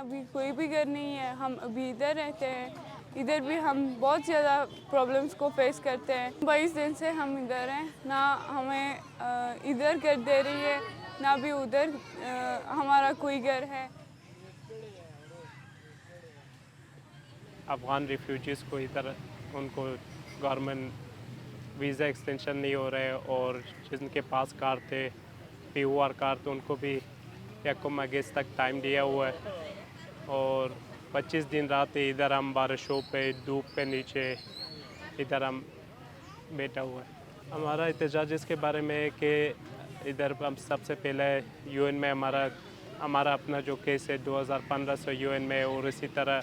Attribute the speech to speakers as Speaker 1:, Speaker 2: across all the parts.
Speaker 1: अभी कोई भी घर नहीं है, हम अभी इधर रहते हैं। इधर भी हम बहुत ज़्यादा प्रॉब्लम्स को फेस करते हैं। 22 दिन से हम इधर हैं, ना हमें इधर घर दे रही है, ना भी उधर हमारा कोई घर है।
Speaker 2: अफ़गान रिफ्यूजीज़ को इधर उनको गवर्नमेंट वीज़ा एक्सटेंशन नहीं हो रहे, और जिनके पास कार थे, पीओआर कार, तो उनको भी 1 अगस्त तक टाइम दिया हुआ है। और 25 दिन रात इधर हम बारिशों पे, धूप पे नीचे इधर हम बैठा हुआ है। हमारा एहतजाज इसके बारे में है कि इधर हम सबसे पहले यूएन में हमारा अपना जो केस है 2015 से यूएन में, और इसी तरह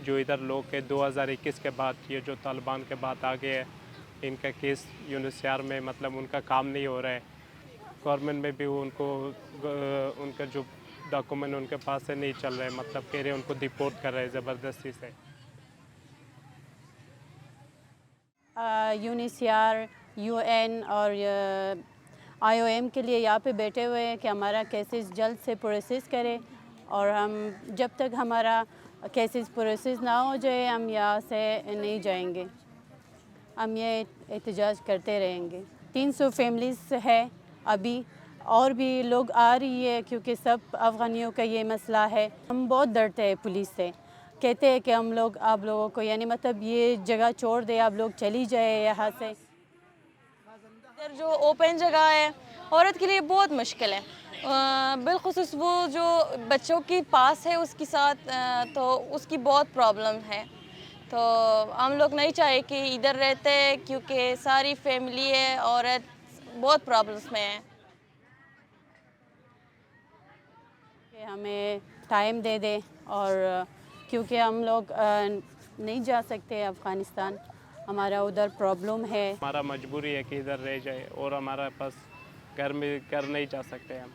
Speaker 2: जो इधर लोग के 2021 के बाद ये जो तालिबान के बाद आ गए हैं, इनका केस यूएनएचसीआर में मतलब उनका काम नहीं हो रहा है। गवर्नमेंट में भी उनका जो डॉक्यूमेंट उनके पास से नहीं चल रहे, मतलब कह रहे उनको डिपोर्ट कर रहे हैं ज़बरदस्ती से।
Speaker 3: यूएनएचसीआर, यूएन और आईओएम के लिए यहाँ पे बैठे हुए हैं कि हमारा केसेस जल्द से प्रोसेस करें, और हम जब तक हमारा केसेस प्रोसेस ना हो जाए हम यहाँ से नहीं जाएंगे। हम ये एहतजाज करते रहेंगे। 300 फैमिलीज़ है अभी, और भी लोग आ रही है, क्योंकि सब अफ़गानियों का ये मसला है। हम बहुत डरते हैं पुलिस से, कहते हैं कि आप लोगों को यानी मतलब ये जगह छोड़ दे, आप लोग चली जाए यहाँ से।
Speaker 4: इधर जो ओपन जगह है औरत के लिए बहुत मुश्किल है, बिलखुसूस वो जो बच्चों के पास है उसके साथ, तो उसकी बहुत प्रॉब्लम है। तो हम लोग नहीं चाहे कि इधर रहते हैं, क्योंकि सारी फैमिली है, औरत बहुत प्रॉब्लम्स में है।
Speaker 3: कि हमें टाइम दे दें, और क्योंकि हम लोग नहीं जा सकते अफ़गानिस्तान, हमारा उधर प्रॉब्लम है।
Speaker 2: हमारा मजबूरी है कि इधर रह जाए, और हमारा पास घर में कर नहीं जा सकते हम।